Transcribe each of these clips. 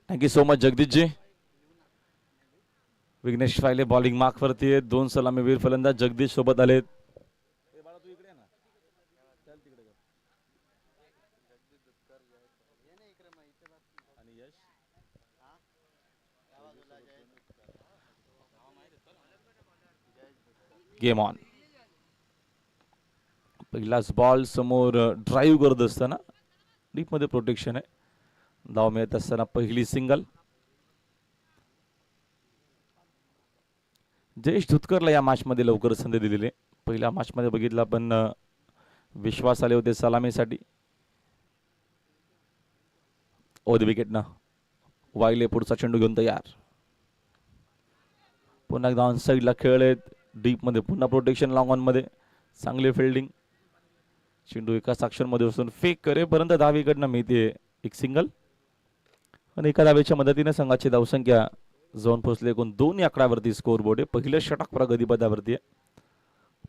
Thank you so much Jagdishji. Vighnesh फायले bowling mark वरती आहेत. 2 सलामीवीर फलंदाज जगदीश सोबत आलेत. Game on. पहिलाच बॉल समोर ड्राईव्ह करत असताना डीप मध्ये प्रोटेक्शन आहे. धाव मिळत असताना पहिली सिंगल. जयेश धुतकरला या मॅच मध्ये लवकर संधी दिलेली. पहिल्या मॅच मध्ये बघितला पण विश्वास आले होते सलामीसाठी. ओद विकेट ना वाईले पुढचा चेंडू घेऊन तयार. पुन्हा एकदा ऑन साईडला खेळलेत. डीप मध्ये पुन्हा प्रोटेक्शन लॉंग ऑन मध्ये चांगली फिल्डिंग. चेंडू एका सेक्शन मध्ये असून फेक करेपर्यंत धावीकडनं मिळते एक सिंगल. आणि एका धावेच्या मदतीने संघाची धावसंख्या जाऊन पोहोचले एकूण 2 आकड्यावरती स्कोर बोर्ड आहे. पहिलं षटक प्रगतीपदावरती आहे.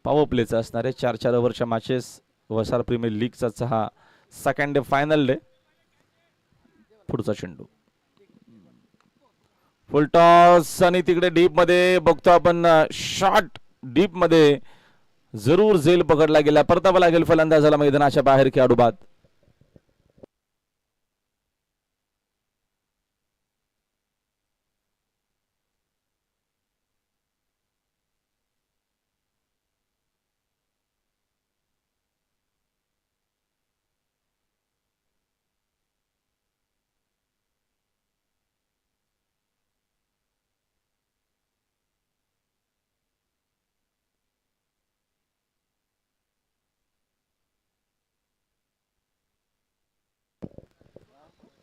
पॉवर प्लेचा असणारे 4 ओव्हरच्या मॅचेस. वसार प्रीमियर लीगचा हा सेकंड डे फायनल डे. पुढचा चेंडू फुल टॉस आणि तिकडे डीप मध्ये बघतो आपण शॉट डीप मध्ये जरूर झेल पकडला गेला. परतावा लागेल फलंदाजाला मैदानाच्या बाहेर खेळाडू बाद.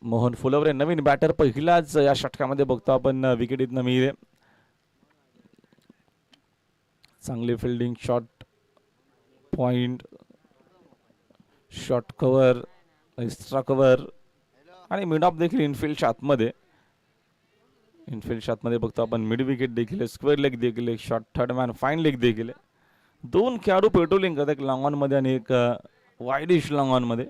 मोहन फुलवरे नवीन बॅटर पहिलाच या षटकामध्ये बघतो आपण विकेट इथनं मिळते. चांगली fielding shot point shot cover extra cover आणि मिड ऑफ देखील इनफिल्डच्या आतमध्ये. इनफिल्डच्या आतमध्ये बघतो आपण मिड विकेट देखील स्क्वेअर लेग देखील shot third man fine leg देखील. 2 खेळाडू पेट्रोलिंग करतात एक लॉंग ऑन मध्ये आणि एक वाईडिश लॉंग ऑन मध्ये.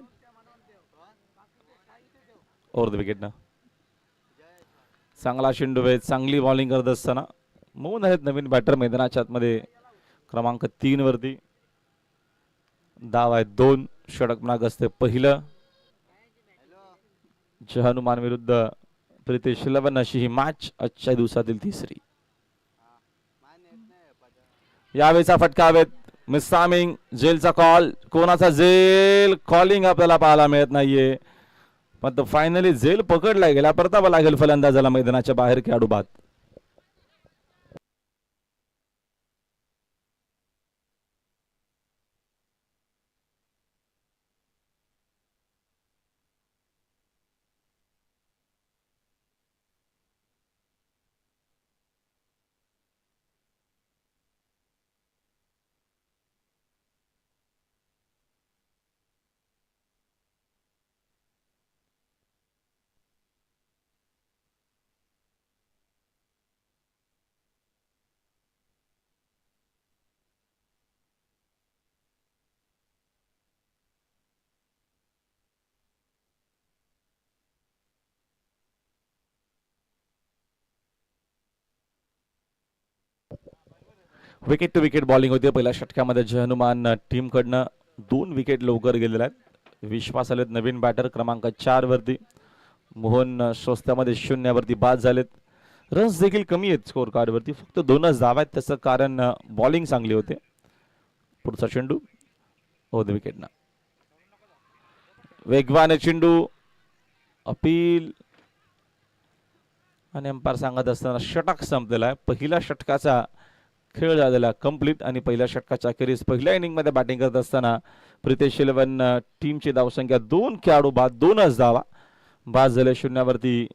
ओव्हर द विकेट ना चांगला चेंडू आहे. चांगली बॉलिंग करत असताना मौन आहेत नवीन बॅटर मैदानाच्या आतमध्ये क्रमांक 3 वरती. धाव आहेत 2. षटक माग असते पहिलं. हनुमान विरुद्ध प्रितेश शिलवन अशी ही मॅच आजच्या दिवसातील तिसरी. यावेळेचा फटका हवेत. मिस टायमिंग जेलचा कॉल. कोणाचा जेल कॉलिंग आपल्याला पाहायला मिळत नाहीये. पण फायनली जेल पकडला गेला. परतावा लागेल फलंदाजाला मैदानाच्या बाहेर खेळाडू बाद. विकेट टू विकेट बॉलिंग होते पहिल्या षटकामध्ये. जय हनुमान टीम कडनं 2 विकेट लवकर गेलेल्या आहेत. विश्वास आलेत नवीन बॅटर क्रमांक 4 वरती. मोहन स्वस्तामध्ये 0 वरती बाद झालेत. रन्स देखील कमी आहेत स्कोर कार्ड वरती. फक्त 2च धावा आहेत. त्याचं कारण बॉलिंग चांगली होते. पुढचा चेंडू ओव्हर द विकेट ना वेगवान चेंडू अपील आणि अंपायर सांगत असताना षटक संपलेला आहे. पहिल्या षटकाचा खेळ झालेला कंप्लीट आणि पहिल्या षटकाच्या अखेरीस पहिल्या इनिंग मध्ये बॅटिंग करत असताना प्रितेश शिलवन टीमची धावसंख्या 2 खेळाडू बाद 2च धावा बाद झाले. 0 वरती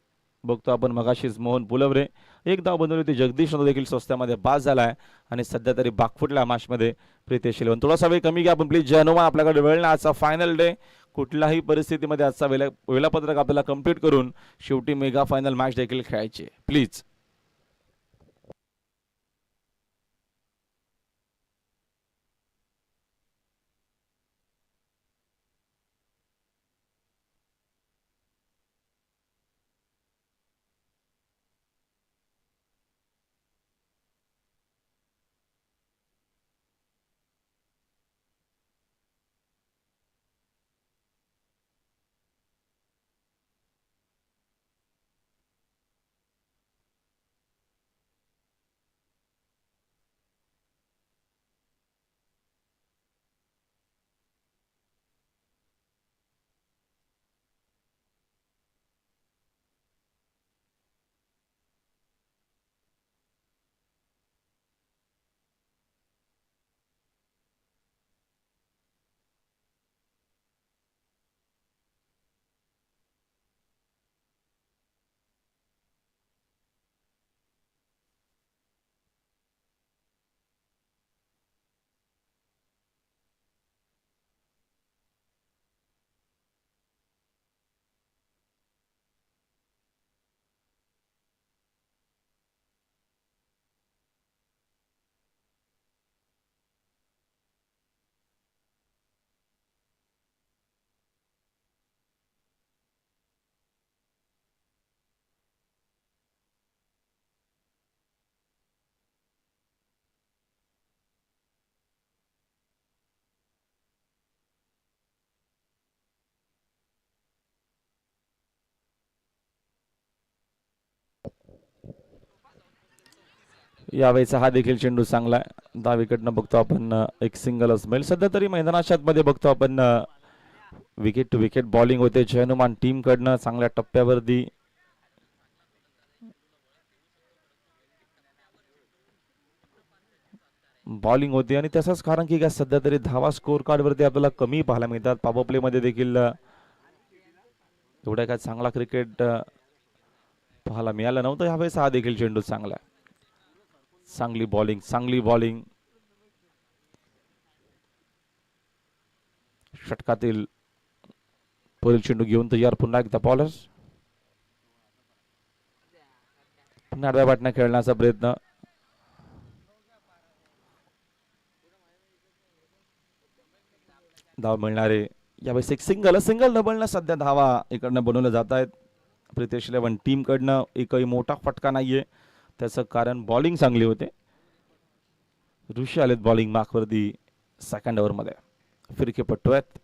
बघतो आपण मगाशीच मोहन पुलवरे एक धाव बनवली होती. जगदीश देखील स्वस्तामध्ये बाद झालाय आणि सध्या तरी बागफुटल्या मॅच मध्ये प्रितेश शिलवन. थोडासा वेळ कमी घ्या आपण प्लीज. जय हनुमान आपल्याकडे वेळ नाही. आजचा फायनल डे. कुठल्याही परिस्थितीमध्ये आजचा वेळापत्रक आपल्याला कंप्लीट करून शेवटी मेगा फायनल मॅच देखील खेळायची प्लीज. यावेळेचा हा देखील चेंडू चांगला आहे. डावीकडनं बघतो आपण एक सिंगलच मिळेल. सध्या तरी मैदानाच्या मध्ये बघतो आपण विकेट टू विकेट बॉलिंग होते जय हनुमान टीम कडनं चांगल्या टप्प्यावरती. बॉलिंग होते आणि तसंच कारण की काय सध्या तरी धावा स्कोर कार्ड वरती आपल्याला कमी पाहायला मिळतात. पॉवर प्ले मध्ये देखील एवढा काय चांगला क्रिकेट पाहायला मिळालं नव्हतं. यावेळेस हा देखील चेंडू चांगला आहे. चांगली बॉलिंग चांगली बॉलिंग. षटकातील पुढील चेंडू घेऊन तयार पुन्हा एकदा बॉलर्स. पुन्हा आडव्या बाटना खेळण्याचा प्रयत्न. धाव मिळणारे यावेळेस एक सिंगल सिंगल डबलनं सध्या धावा इकडनं बनवल्या जात आहेत. प्रितेश 11 टीम कडनं एकही मोठा फटका नाहीये. त्याचं कारण बॉलिंग चांगली होते. ऋषी आलेत बॉलिंग मार्कवरती सेकंड ओव्हर मध्ये. फिरके पट्टू आहेत.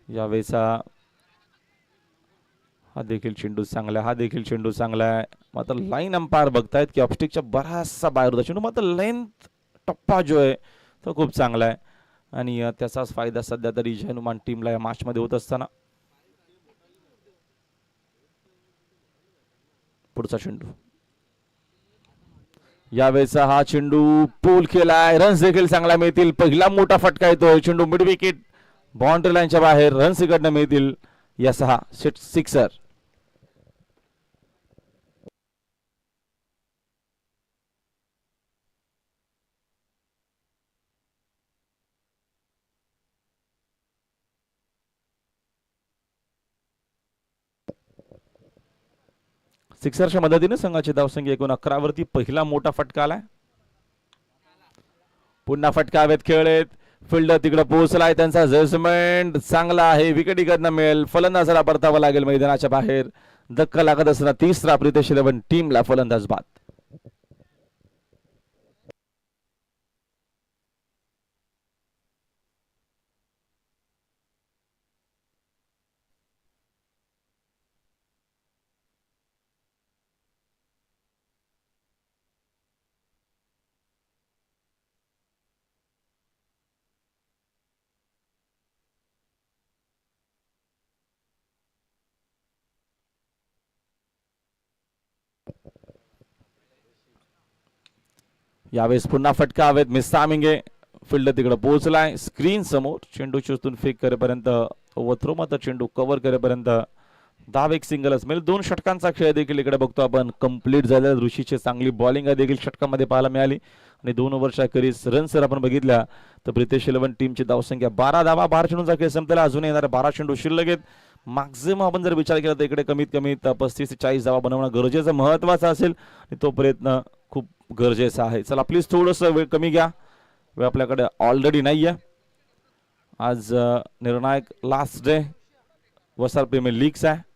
यावेळेचा हा देखील चेंडू चांगला हा देखील चेंडू चांगला आहे. मात्र लाईन अंपायर बघतायत की ऑफस्टिकच्या बराचसा बाहेर होता चेंडू. मात्र लेंथ टप्पा जो आहे तो खूप चांगला आहे आणि त्याचाच फायदा सध्या तरी जय हनुमान टीमला या मॅच मध्ये होत असताना. पुढचा चेंडू. यावेळेचा हा चेंडू पूल केलाय. रन्स देखील चांगला मिळतील. पहिला मोठा फटका येतोय. चेंडू मिड विकेट बाउंड्री लाईनच्या बाहेर रन्स इकडनं मिळतील. या 6 सिक्सर. सिक्सरच्या मदतीने संघाची धावसंख्या एकूण 11 वरती पहिला मोठा फटका आलाय. पुन्हा फटका हवेत खेळलेत. फिल्डर तिकडे पोहोचलाय. त्यांचा जजमेंट चांगला आहे. विकेट इकडनं मिळेल. फलंदाजाला परतावं लागेल मैदानाच्या बाहेर. धक्का लागत असताना तिसरा प्रितेश 11 टीमला फलंदाज बाद. यावेळेस पुन्हा फटका हवेत. मिस्तामिंगे फिल्डर तिकडे पोहोचलाय. स्क्रीन समोर चेंडू चुस्तून फेक करेपर्यंत ओव्हरथ्रो मात्र चेंडू कव्हर करेपर्यंत धाव एक सिंगलच मिळेल. 2 षटकांचा खेळ देखील इकडे बघतो आपण कंप्लीट झालेला. ऋषीची चांगली बॉलिंग देखील षटकामध्ये पाहायला मिळाली आणि 2 ओव्हरच्या करीस रन्स जर आपण बघितल्या तर प्रितेश 11 टीमची धावसंख्या 12 धावा. 12 चेंडूंचा खेळ संपलेला. अजून येणारे 12 चेंडू शिल्लक आहेत. मॅक्झिमम आपण जर विचार केला तर इकडे कमीत कमी 35 ते 40 धावा बनवणं गरजेचं महत्वाचं असेल आणि तो प्रयत्न खूप गरजेचा आहे. चला प्लीज थोडंसं वेळ कमी घ्या. वेळ आपल्याकडे ऑलरेडी नाहीये. आज निर्णायक लास्ट डे वसार प्रीमियर लीगचा आहे.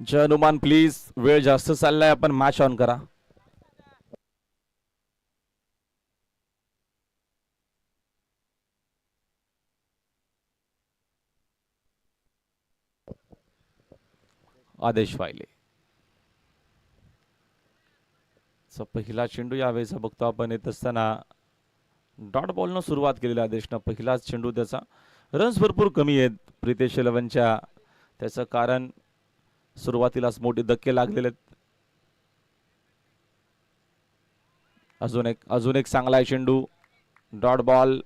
जय हनुमान प्लीज वेळ जास्त चाललाय. आपण मॅच ऑन करा. आदेश वाहिले. पहिला चेंडू यावेळेचा बघतो आपण येत असताना डॉट बॉलनं सुरुवात केलेल्या आदेशनं पहिलाच चेंडू त्याचा. रन्स भरपूर कमी आहेत प्रितेश 11च्या. त्याचं कारण सुरुवातीलाच मोठे धक्के लागलेले आहेत. अजून एक चांगला चेंडू. डॉट बॉल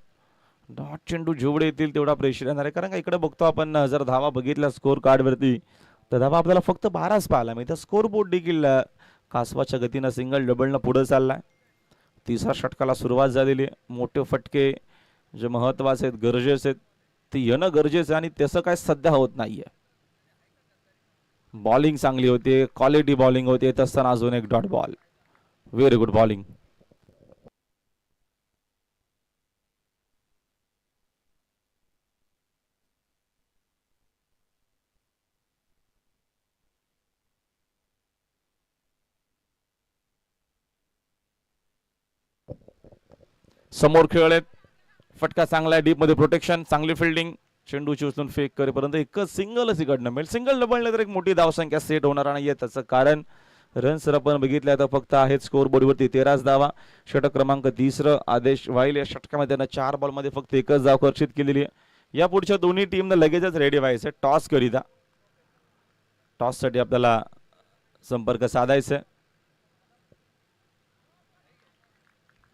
डॉट चेंडू जेवढे येतील तेवढा प्रेशर येणार आहे, कारण का इकडे बघतो आपण जर धावा बघितल्या स्कोर कार्डवरती तर धावा आपल्याला फक्त 12च पाहायला मिळतं. स्कोर बोर्ड देखील कासवाच्या गतीनं सिंगल डबलनं पुढे चाललाय. तिसऱ्या षटकाला सुरुवात झालेली आहे. मोठे फटके जे महत्वाचे आहेत, गरजेचे आहेत, ते येणं गरजेचं आहे आणि तसं काय सध्या होत नाहीये. बॉलिंग चांगली होते, क्वालिटी बॉलिंग होते, तसताना अजून एक dot ball. Very good bowling. समोर खेळलेत, फटका चांगला आहे, डीप मध्ये प्रोटेक्शन, चांगली फिल्डिंग, चेंडूची उचलून फेक करेपर्यंत एकच सिंगलच इकडनं मिळेल. सिंगल डबलने तर एक मोठी धावसंख्या सेट होणार नाहीये. त्याचं कारण रन्स आपण बघितल्या तर फक्त आहेत स्कोर बोर्डवरती 13च धावा. षटक क्रमांक 30 आदेश वाईल या षटकामध्ये त्यानं 4 बॉलमध्ये फक्त एकच धाव खर्चित केलेली आहे. या पुढच्या दोन्ही टीमनं लगेचच रेडी व्हायचं टॉस करिता. टॉससाठी आपल्याला संपर्क साधायचा.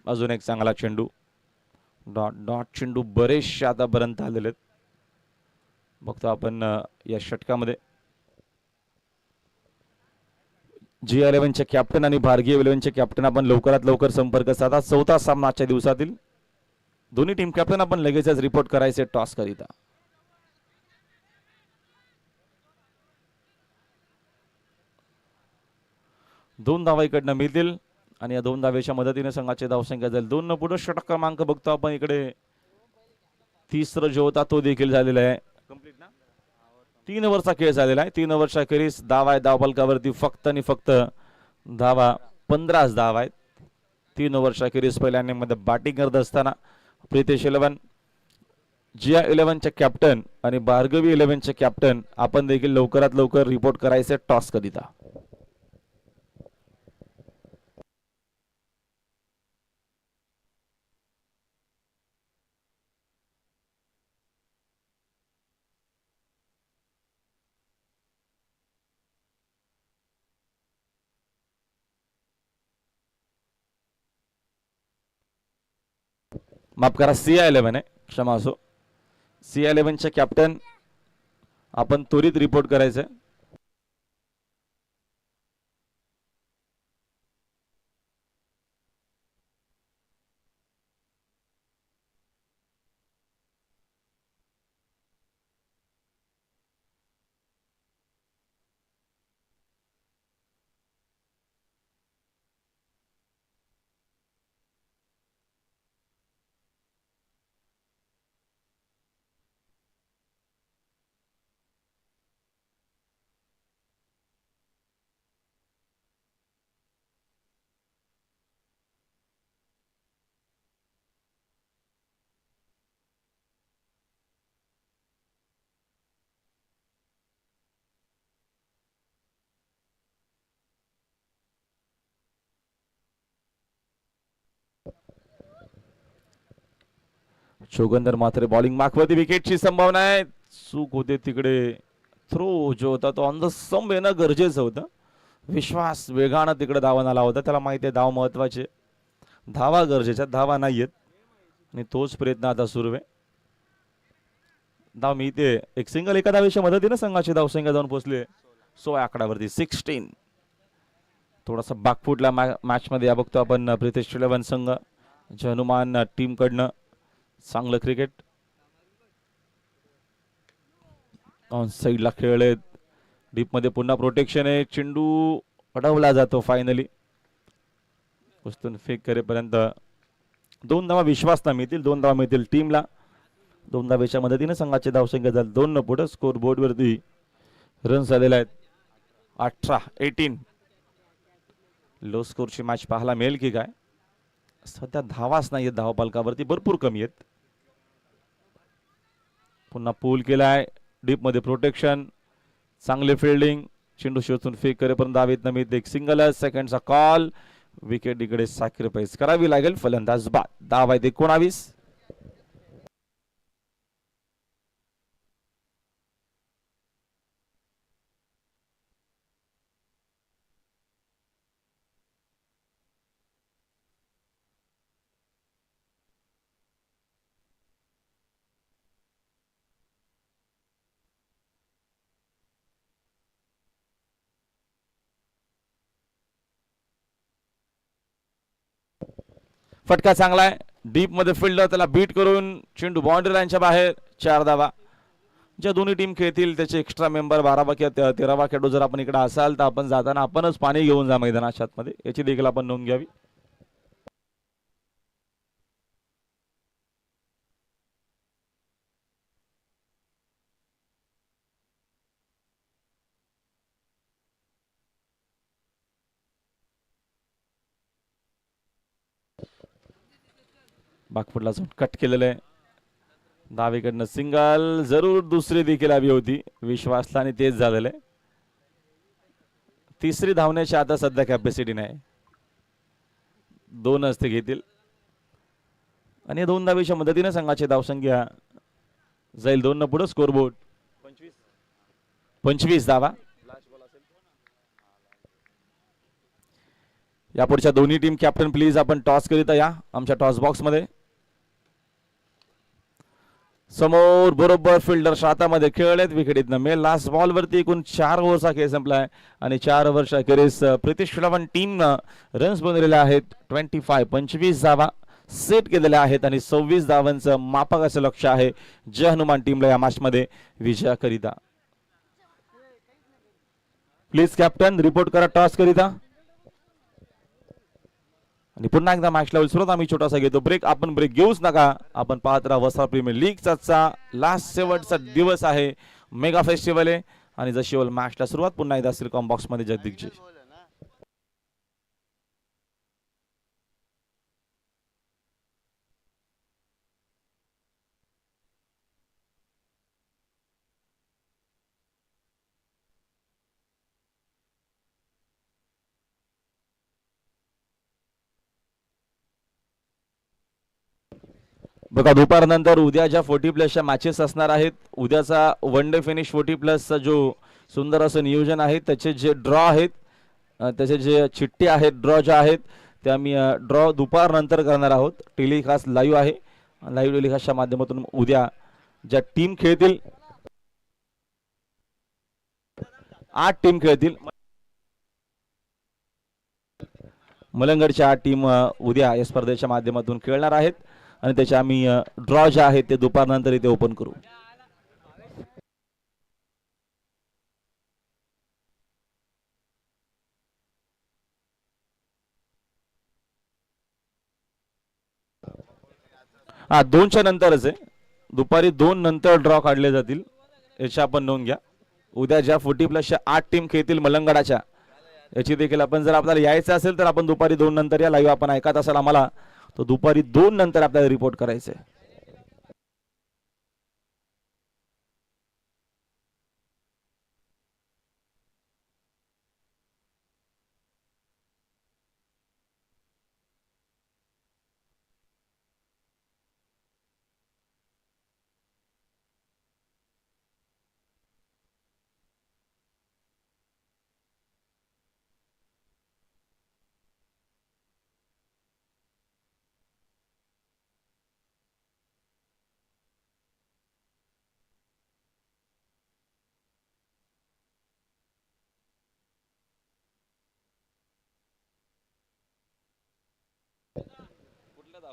अजून एक चांगला चेंडू, डॉट डॉट चेंडू बरेचसे आतापर्यंत आलेले आहेत. बघतो आपण या षटकामध्ये G11चे कॅप्टन आणि भारतीय 11चे कॅप्टन आपण लवकरात लवकर संपर्क साधा. चौथा सामना आजच्या दिवसातील दोन्ही टीम कॅप्टन आपण लगेचच रिपोर्ट करायचे टॉस करिता. दोन धावा इकडनं मिळतील आणि या दोन धावेच्या मदतीने संघाची धावसंख्या जाईल 2 न पुढे. षटक क्रमांक बघतो आपण इकडे तिसरं जो होता तो देखील झालेला आहे. 3 ओव्हरचा खेळ झालेला आहे. 3 ओव्हरच्या अखेरीस धावा आहे धावफलकावरती फक्त आणि फक्त धावा 15च धावा आहेत. 3 ओव्हरच्या अखेरीस पहिल्या इनिंगमध्ये बॅटिंग करत असताना प्रितेश 11 G11चे कॅप्टन आणि भार्गवी 11चे कॅप्टन आपण देखील लवकरात लवकर रिपोर्ट करायचे टॉस करिता. माफ करा, CI11 आहे, क्षमा असो. CI11चे कॅप्टन आपण त्वरित रिपोर्ट करायचं. चोगंदर मात्र बॉलिंग मागवरती, विकेटची संभावना आहे. चूक होते तिकडे. थ्रो जो होता तो ऑन द स्टंप येणं गरजेचं होतं. विश्वास वेगानं तिकडे धावा आला होता. त्याला माहिती आहे धाव महत्वाचे, धावा गरजेच्या, धावा नाहीयेत आणि तोच प्रयत्न आता सुरू आहे. धाव मिळते, एक सिंगल एका धावेच्या मदतीने संघाची धावसंख्या जाऊन पोहोचली 16 आकडावरती 16. थोडासा बाकफुटला मॅच मध्ये या बघतो आपण प्रितेश 11 संघ. हनुमान टीम कडनं चांगलं क्रिकेट ऑन साईडला खेळलेत. डीप मध्ये पुन्हा प्रोटेक्शन आहे. चेंडू अडवला जातो फायनली. उचलून फेक करेपर्यंत 2 धावा विश्वास ना मिळतील, 2 धावा मिळतील टीमला. 2 धावेच्या मदतीने संघाची धावसंख्या झाली 2 न पुढे. स्कोर बोर्ड वरती रन्स झालेले आहेत 18 लो स्कोरची मॅच पाहायला मिळेल की काय. सध्या धावाच नाहीये धावपालकावरती, भरपूर कमी आहेत. पुन्हा पूल केलाय, डीप मध्ये प्रोटेक्शन, चांगले फिल्डिंग, चेंडू शोधून फेक करेपर्यंत धावेत नमित एक सिंगल. सेकंडचा कॉल, विकेट इकडे सॅक्रिफाईस करावी लागेल फलंदाज बाद. धाव आहेत 19. फटका चांगला आहे, डीप मध्ये फिल्डर त्याला बीट करून चेंडू बाउंड्री लाईनच्या बाहेर. 4 धावा. ज्या दोन्ही टीम खेळतील त्याचे एक्स्ट्रा मेंबर 12वा किंवा 13वा खेळाडू जर आपण इकडे असाल तर आपण जाताना आपणच पाणी घेऊन जा मैदानाच्या आतमध्ये, याची देखील आपण नोंद घ्यावी. बागपुडला जाऊन कट केलेलं आहे. डावीकडनं सिंगल, जरूर दुसरी देखील हवी होती, विश्वासला आणि तेच झालेलं आहे. तिसरी धावण्याची आता सध्या कॅपॅसिटी नाही, 2 ते घेतील आणि 2 धावेच्या मदतीने संघाची धावसंख्या जाईल 2 न पुढे. स्कोरबोर्ड 25 धावा. यापुढच्या दोन्ही टीम कॅप्टन प्लीज आपण टॉस करीत या आमच्या टॉस बॉक्स मध्ये. समोर बरोबर फिल्डर हातामध्ये खेळलेत, विकेटीतनं मेल. लास्ट बॉल वरती एकूण 4 ओव्हरचा खेळ संपलाय आणि 4 ओव्हरच्या अखेरीस प्रितेश शिलावन टीमनं रन्स बनवलेले आहेत 25 धावा सेट केलेल्या आहेत आणि 26 धावांचं मापक असं लक्ष आहे जय हनुमान टीमला या मॅच मध्ये विजयाकरिता. प्लीज कॅप्टन रिपोर्ट करा टॉस करिता. आणि पुन्हा एकदा मॅचला विसरत आम्ही छोटासा घेतो ब्रेक. आपण ब्रेक घेऊच नका, आपण पाहत राहा वस्त्रा प्रीमियर लीगचा लास्ट शेवटचा दिवस आहे, मेगा फेस्टिवल आहे आणि जशी होईल मॅचला सुरुवात. पुन्हा एकदा सिल्कॉम बॉक्स मध्ये जगदीशजी. बघा दुपारनंतर उद्या ज्या 40+ मॅचेस असणार आहेत, उद्याचा वन डे फिनिश 40+ जो सुंदर असं नियोजन आहे, त्याचे जे ड्रॉ आहेत, त्याचे जे चिठ्ठी आहेत ड्रॉ ज्या आहेत त्या मी ड्रॉ दुपारनंतर करणार आहोत. टेलिकास्ट लाईव्ह आहे, लाईव्ह टेलिकास्टच्या माध्यमातून उद्या ज्या टीम खेळतील 8 टीम खेळतील. मलंगडच्या 8 टीम उद्या या स्पर्धेच्या माध्यमातून खेळणार आहेत आणि त्याचे आम्ही ड्रॉ जे आहेत ते दुपारनंतर इथे ओपन करू. हा 2च्या नंतरच आहे, दुपारी 2 नंतर ड्रॉ काढले जातील, याची आपण नोंद घ्या. उद्या ज्या 40+ 8 टीम खेळतील मलंगडाच्या, याची देखील आपण जर आपल्याला यायचं असेल तर आपण दुपारी 2 नंतर या. लाईव्ह आपण ऐकत असाल आम्हाला तो दुपारी 2 नंतर आपल्याला रिपोर्ट करायचं आहे.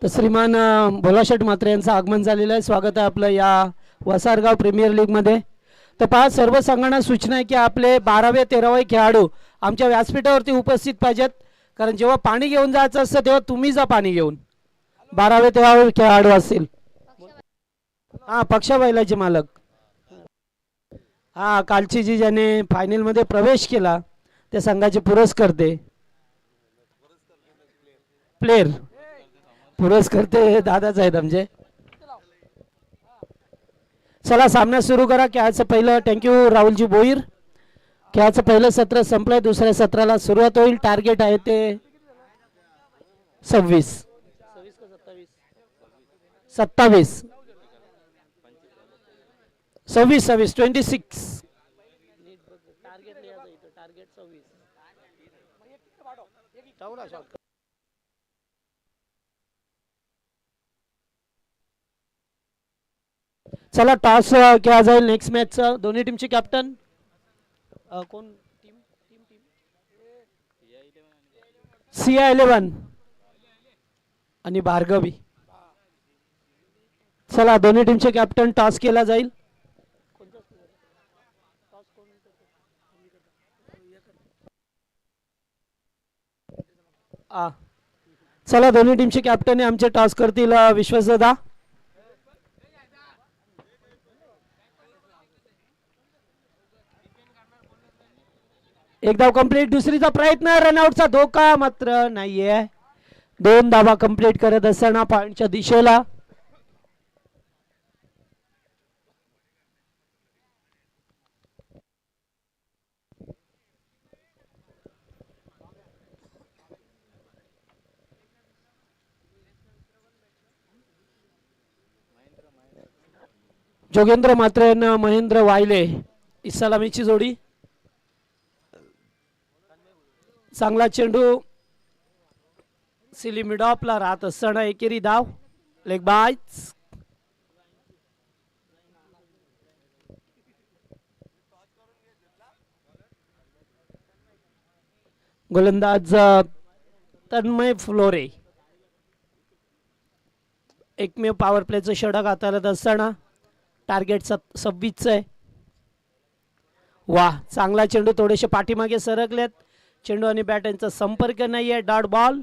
तर श्रीमान भोलाशेठ म्हात्रे यांचं आगमन झालेलं आहे. स्वागत आहे आपलं या वसारगाव प्रीमियर लीगमध्ये. तर पहा, सर्व संघांना सूचना आहे की आपले 12वे 13वे खेळाडू आमच्या व्यासपीठावरती उपस्थित पाहिजेत, कारण जेव्हा पाणी घेऊन जायचं असतं तेव्हा तुम्ही जा पाणी घेऊन. 12वे 13वे खेळाडू असतील. हां, पक्षा बैलाचे मालक. हां, कालची जी ज्याने फायनलमध्ये प्रवेश केला त्या संघाचे पुरस्कर्ते प्लेयर पुरस्कर्ते दादाच आहेत आमचे. चला सामना सुरू करा. खेळाचं पहिलं थँक्यू राहुलजी भोईर. खेळाचं पहिलं सत्र संपलंय, दुसऱ्या सत्राला सुरुवात होईल. टार्गेट आहे ते 26 27 26 चला टॉस खेळा जाईल नेक्स्ट मॅचचा. दोन्ही टीमचे कॅप्टन कोण? टीम CI11 आणि भार्गवी. चला दोन्ही टीमचे कॅप्टन टॉस केला जाईल. चला दोन्ही टीमचे कॅप्टन आमचे टॉस करतील विश्वासदादा. एक धाव कंप्लीट. दुसरीचा प्रयत्न. रनआउटचा धोका मात्र नाहीये. 2 धावा कंप्लीट करत असताना पॉइंटच्या दिशेला. जोगेंद्र मात्रे महेंद्र वायले इस्लामीची जोडी. चांगला चेंडू सिली मिडॉपला राहत असताना एकेरी धाव. लेग बायच. गोलंदाज तन्मय फ्लोरे. एकमेव पॉवर प्लेचं षटक हाताळत असताना टार्गेट 26 आहे. वा चांगला चेंडू. थोडेसे पाठीमागे सरकलेत. चेंडू आणि बॅट यांचा संपर्क नाहीये. Dot ball.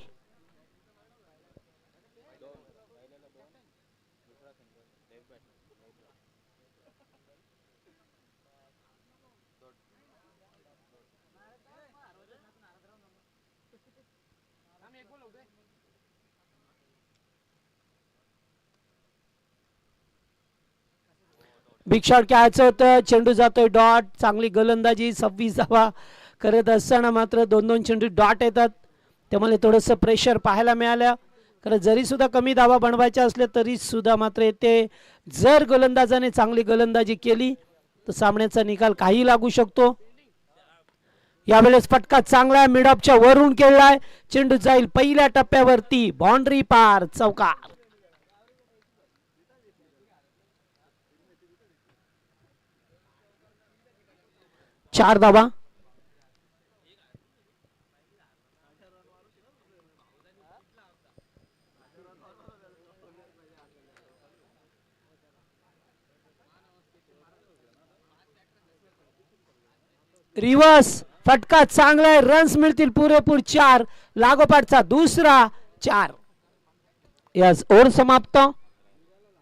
बिग शॉट खेळायचं होतं. चेंडू जातोय डॉट. चांगली गोलंदाजी 26 धावा करत असताना मात्र 2-2 चेंडू डॉट येतात. त्यामुळे थोडंसं प्रेशर पाहायला मिळालं. कारण जरी सुद्धा कमी धावा बनवायच्या असल्या तरी सुद्धा मात्र येते जर गोलंदाजाने चांगली गोलंदाजी केली तर सामन्याचा निकाल काही लागू शकतो. यावेळेस फटका चांगला मिडऑफच्या वरून खेळलाय. चेंडू जाईल पहिल्या टप्प्यावरती. बाउंड्री पार. चौकार. चार धावा. रिवर्स फटका चांगला आहे. रन्स मिळतील पुरेपूर 4. लागोपाठचा दुसरा 4. यस ओव्हर समाप्त.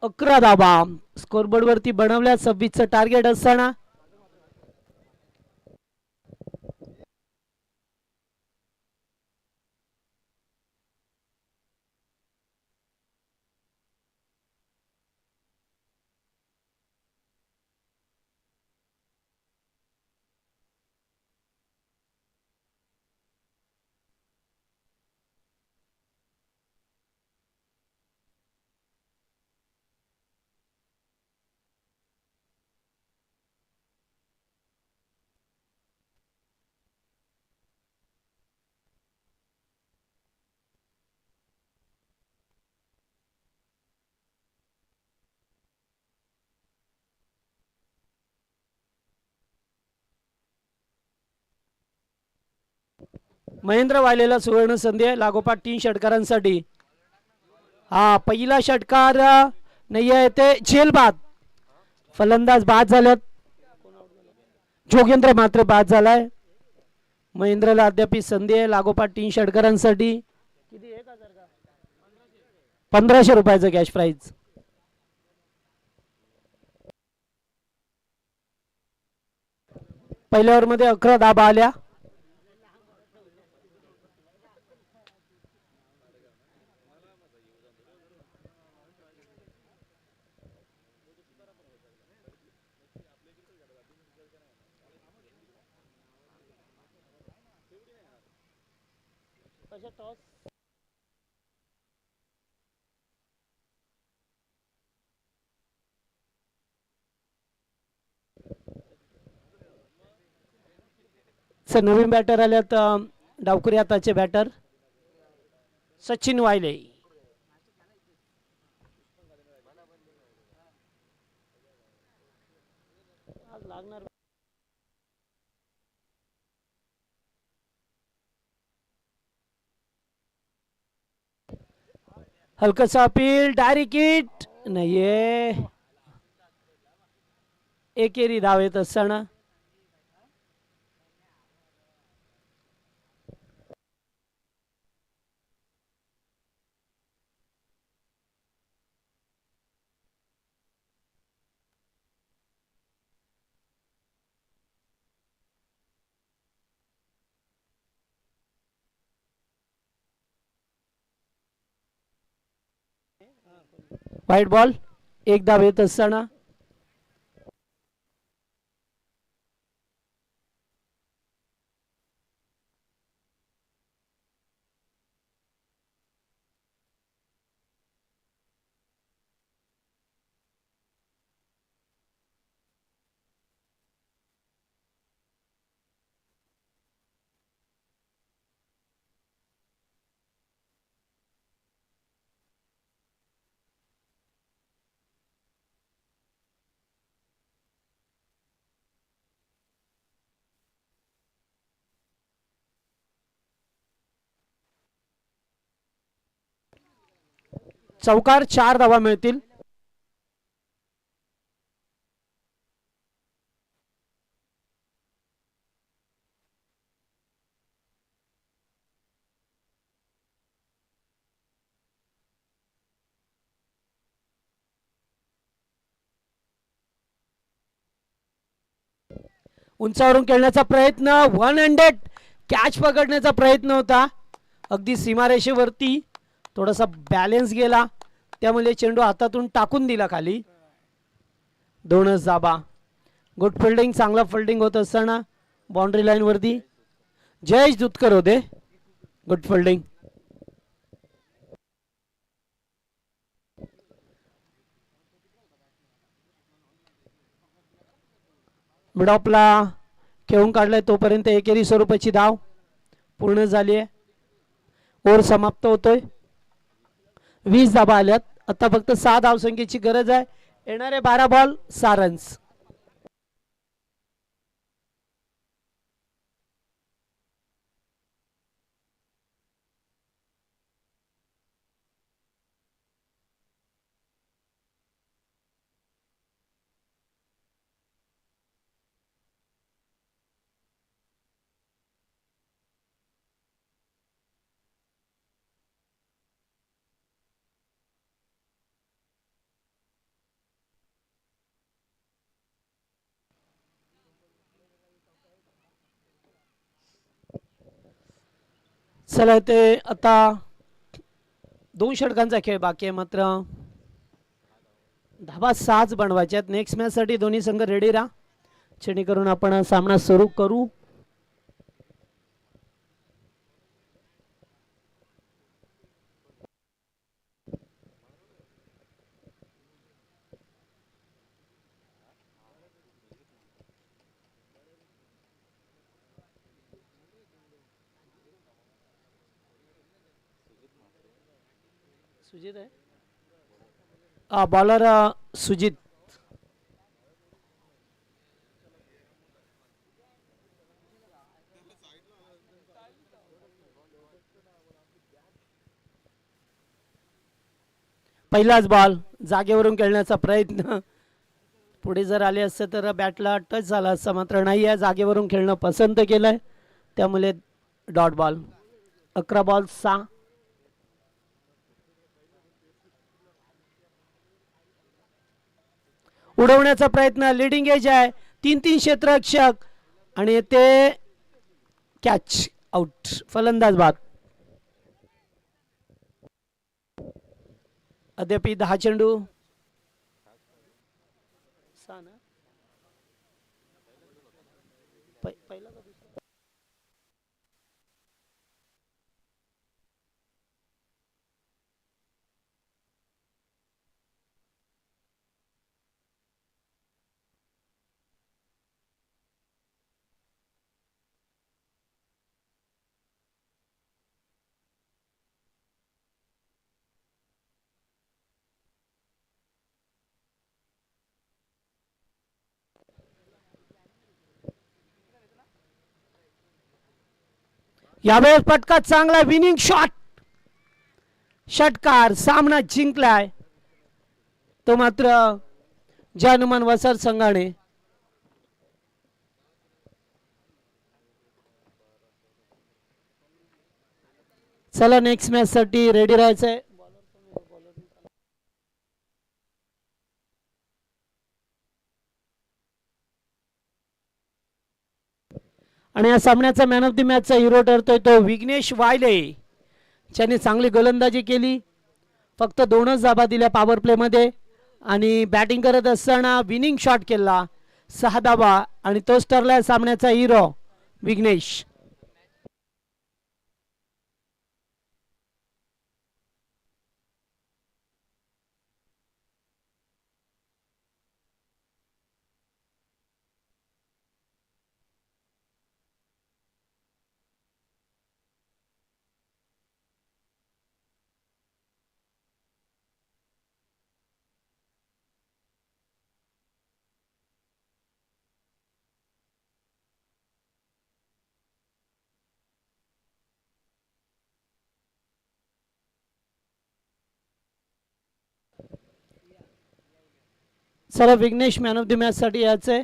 11 धावा स्कोरबोर्ड वरती बनवल्या. 26चं टार्गेट असताना महेंद्र वायलेला सुवर्ण संधी आहे. लागोपाठ 3 षटकारांसाठी. हा पहिला षटकार नाही आहे ते झेलबाद. फलंदाज बाद झाल्यात. जोगेंद्र मात्र बाद झालाय. महेंद्रला अद्याप संधी आहे. लागोपाठ 3 षटकारांसाठी. 1500 रुपयाचं कॅश प्राइज. पहिल्या ओव्हर मध्ये 11 धावा आल्या. नवीन बॅटर आल्यात. डावखुरी हाताचे batter Sachin वायले. हलकसा appeal direct hit नाहीये. एकेरी धाव येत असताना व्हाईट बॉल. एक धाव येत असताना चौकार. 4 धावा मिळतील. उंचावरून खेळण्याचा प्रयत्न. 100 कॅच पकडण्याचा प्रयत्न होता. अगदी सीमारेषेवरती थोडासा बॅलेन्स गेला त्यामुळे चेंडू हातातून टाकून दिला खाली. 2च धाबा. Good fielding. चांगला फिल्डिंग होत असताना बाउंड्री लाईन वरती जयेश दुधकर होते. Good fielding. मिडॉपला खेळून काढलाय तोपर्यंत एकेरी स्वरूपाची धाव पूर्ण झाली आहे. ओव्हर समाप्त होतोय. 20 धाबा आल्यात. आता फक्त 6 धावसंख्येची गरज आहे. येणारे 12 बॉल 6 रन्स. चला ते आता 2 षटकांचा खेळ बाकी आहे. मात्र धाबा 6 बनवायचे आहेत. नेक्स्ट मॅच साठी दोन्ही संघ रेडी राहा जेणेकरून आपण सामना सुरू करू. सुजित आहे बॉलर. सुजित. पहिलाच बॉल. जागेवरून खेळण्याचा प्रयत्न. पुढे जर आले असते तर बॅटला टच झाला असता मात्र नाही आहे. जागेवरून खेळणं पसंत केलंय त्यामुळे डॉट बॉल. 11 बॉल 6. उडवण्याचा प्रयत्न. लिडिंग एज आहे. 3-3 क्षेत्ररक्षक आणि ते कॅच आउट. फलंदाज बाद. अद्याप 10 चेंडू. पहिला यावेळेस पटका चांगला विनिंग शॉट. षटकार सामना जिंकलाय तो मात्र जानुमान वसार संघाने. चला नेक्स्ट मॅच साठी रेडी राहायचंय. आणि या सामन्याचा मॅन ऑफ द मॅचचा हिरो ठरतोय तो विघ्नेश वायले, ज्याने चांगली गोलंदाजी केली. फक्त 2च धाबा दिल्या पॉवर प्ले मध्ये आणि बॅटिंग करत असताना विनिंग शॉट केला 6 धाबा आणि तोच ठरलाय सामन्याचा हिरो विघ्नेश. चला Vighnesh man of the match साठी यायचंय.